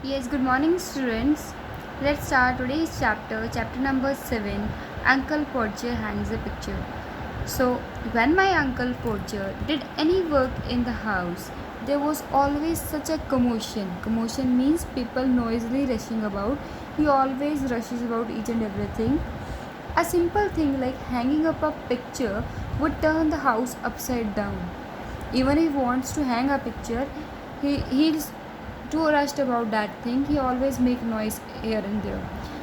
Yes, good morning, students. Let's start today's chapter number 7. Uncle Porcher hangs a picture. So, when my uncle Porcher did any work in the house, there was always such a commotion. Commotion means people noisily rushing about. He always rushes about each and everything. A simple thing like hanging up a picture would turn the house upside down. Even if he wants to hang a picture, he's too rushed about that thing. He always make noise here and there.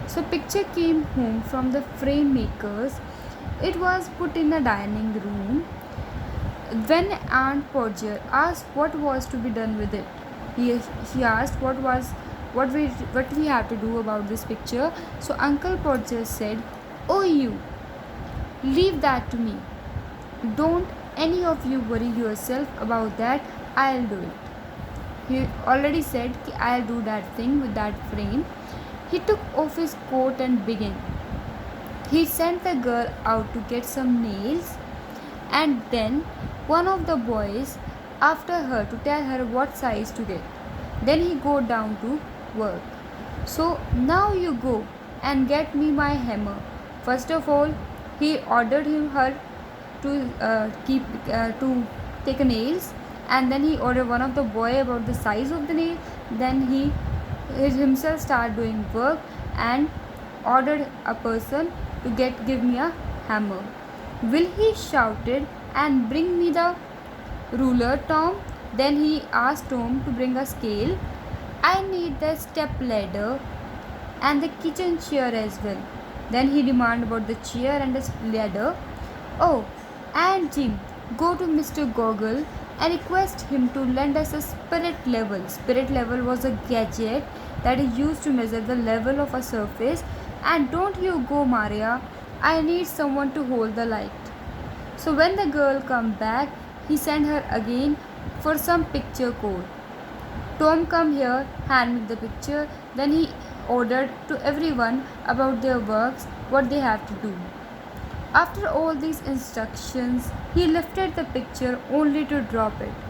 So picture came home from the frame makers. It was put in the dining room. When Aunt Porger asked what was to be done with it, she asked what we have to do about this picture. So Uncle Porger said, "Oh, you leave that to me. Don't any of you worry yourself about that. I'll do it." He already said I'll do that thing with that frame. He took off his coat and began. He sent the girl out to get some nails, and then one of the boys after her to tell her what size to get. Then he go down to work. So now you go and get me my hammer. First of all, he ordered her to to take nails, and then he ordered one of the boy about the size of the nail. Then he himself started doing work and ordered a person to give me a hammer. "Will," he shouted, "and bring me the ruler, Tom." Then he asked Tom to bring a scale. "I need the step ladder and the kitchen chair as well." Then he demanded about the chair and the ladder. "Oh, and Jim, go to Mr. Goggle and request him to lend us a spirit level." Spirit level was a gadget that is used to measure the level of a surface. "And don't you go, Maria. I need someone to hold the light." So when the girl come back, he sent her again for some picture code. "Tom, come here, hand me the picture." Then he ordered to everyone about their works, what they have to do. After all these instructions, he lifted the picture only to drop it.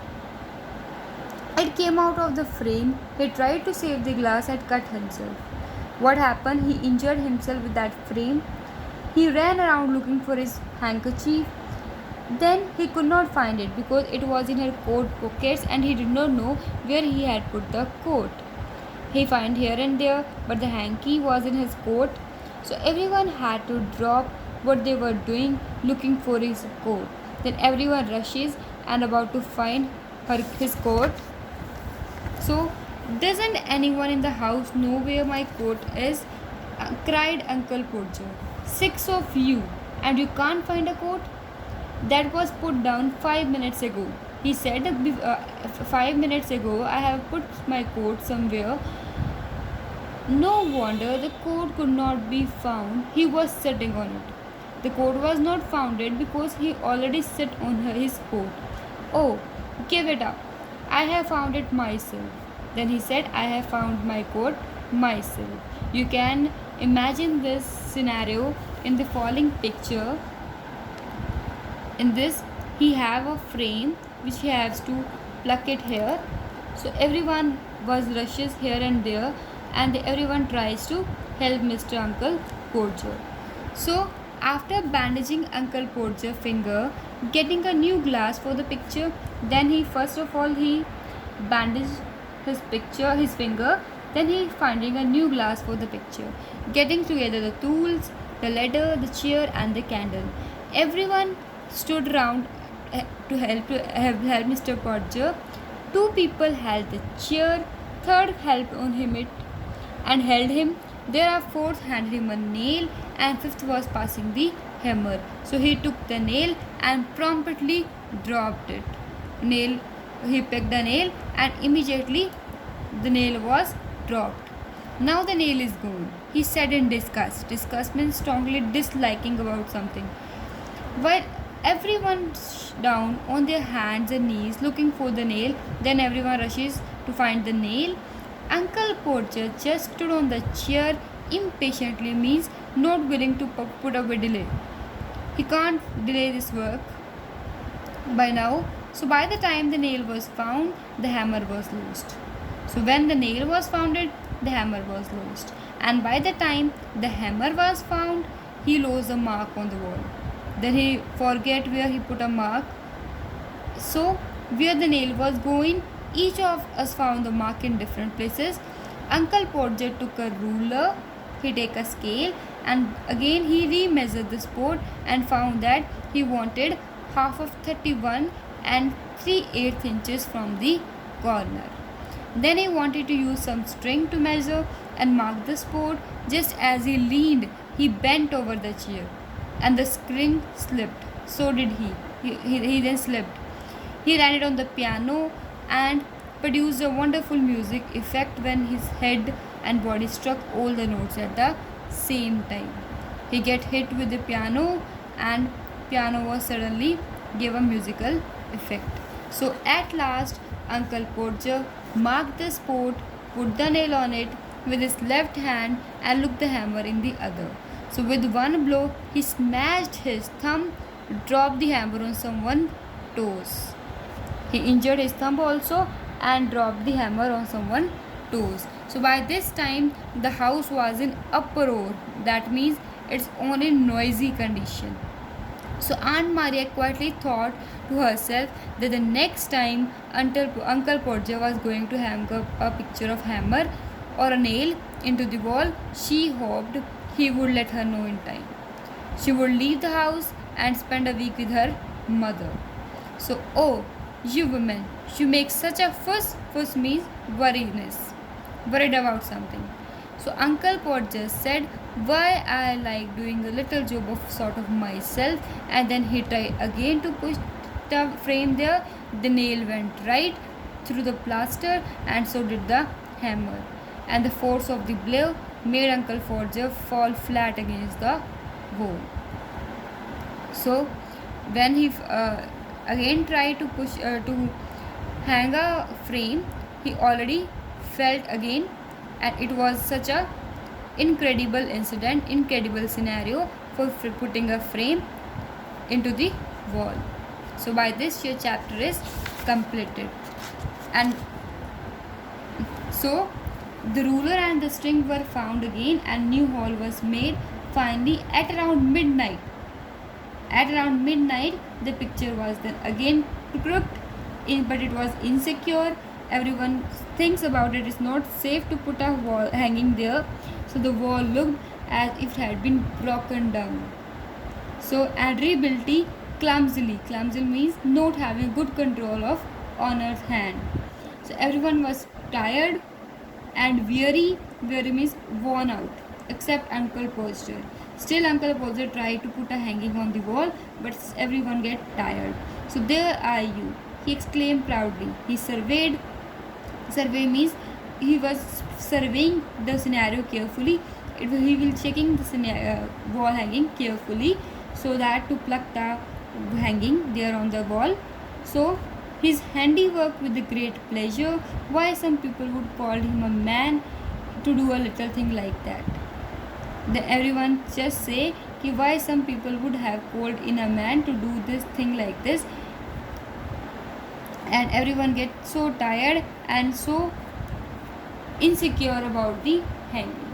It came out of the frame. He tried to save the glass and cut himself. What happened? He injured himself with that frame. He ran around looking for his handkerchief. Then he could not find it because it was in her coat pockets and he did not know where he had put the coat. He found here and there, but the hanky was in his coat. So everyone had to drop what they were doing looking for his coat. Then everyone rushes and about to find his coat. "So, doesn't anyone in the house know where my coat is?" cried Uncle Porcher. "Six of you, and you can't find a coat? That was put down 5 minutes ago." He said, 5 minutes ago I have put my coat somewhere." No wonder the coat could not be found. He was sitting on it. The coat was not found because he already sat on his coat. "Oh, give it up. I have found it myself." Then he said, "I have found my coat myself." You can imagine this scenario in the following picture. In this, he have a frame which he has to pluck it here. So everyone was rushes here and there, and everyone tries to help Mr. Uncle Porcher. So after bandaging Uncle Porcher's finger, getting a new glass for the picture, then he first of all he bandaged his finger. Then he finding a new glass for the picture, getting together the tools, the ladder, the chair, and the candle. Everyone stood round to help Mr. Porcher. Two people held the chair, third helped on him and held him. There fourth handed him a nail, and fifth was passing the hammer. So he took the nail and promptly dropped it. He picked the nail and immediately the nail was dropped. "Now the nail is gone," he said in disgust. Disgust means strongly disliking about something. While everyone down on their hands and knees looking for the nail, then everyone rushes to find the nail. Uncle Porcher just stood on the chair impatiently, means not willing to put up a delay. He can't delay this work by now. So by the time the nail was found, the hammer was loosed. So when the nail was found, the hammer was lost. And by the time the hammer was found, he lost a mark on the wall. Then he forget where he put a mark. So where the nail was going, each of us found the mark in different places. Uncle Porter took a ruler, he take a scale, and again he remeasured the spot and found that he wanted half of 31 and 3/8 inches from the corner. Then he wanted to use some string to measure and mark the spot. Just as he leaned, he bent over the chair and the string slipped. So did he. He then slipped. He landed on the piano and produced a wonderful music effect when his head and body struck all the notes at the same time. He get hit with the piano and piano was suddenly gave a musical effect. So at last Uncle Porter marked the spot, put the nail on it with his left hand and looked the hammer in the other. So with one blow he smashed his thumb, dropped the hammer on someone's toes. He injured his thumb also and dropped the hammer on someone's toes. So by this time the house was in uproar. That means it's on a noisy condition. So Aunt Maria quietly thought to herself that the next time Uncle Porter was going to hang up a picture of hammer or a nail into the wall, she hoped he would let her know in time. She would leave the house and spend a week with her mother. So, oh, you women, you make such a fuss. Fuss means worried about something. So Uncle Porter said, why I like doing a little job of sort of myself, and then he tried again to push the frame there. The nail went right through the plaster and so did the hammer. And the force of the blow made Uncle Porter fall flat against the wall. So when he again tried to push to hang a frame, he already felt again, and it was such a incredible scenario for putting a frame into the wall. So by this your chapter is completed. And so the ruler and the string were found again and new hole was made. Finally at around midnight the picture was then again crooked in, but it was insecure. Everyone thinks about it. It's not safe to put a wall hanging there. So the wall looked as if it had been broken down. So and rebuilt it clumsily. Clumsy means not having good control of owner's hand. So everyone was tired and weary. Weary means worn out, except Uncle Porter. Still Uncle Porter tried to put a hanging on the wall, but everyone get tired. So there are you, he exclaimed proudly. He survey means he was surveying the scenario carefully. He will checking the wall hanging carefully so that to pluck the hanging there on the wall. So his handiwork with the great pleasure. Why some people would call him a man to do a little thing like that. Then everyone just say why some people would have called in a man to do this thing like this, and everyone get so tired and so insecure about the hanging.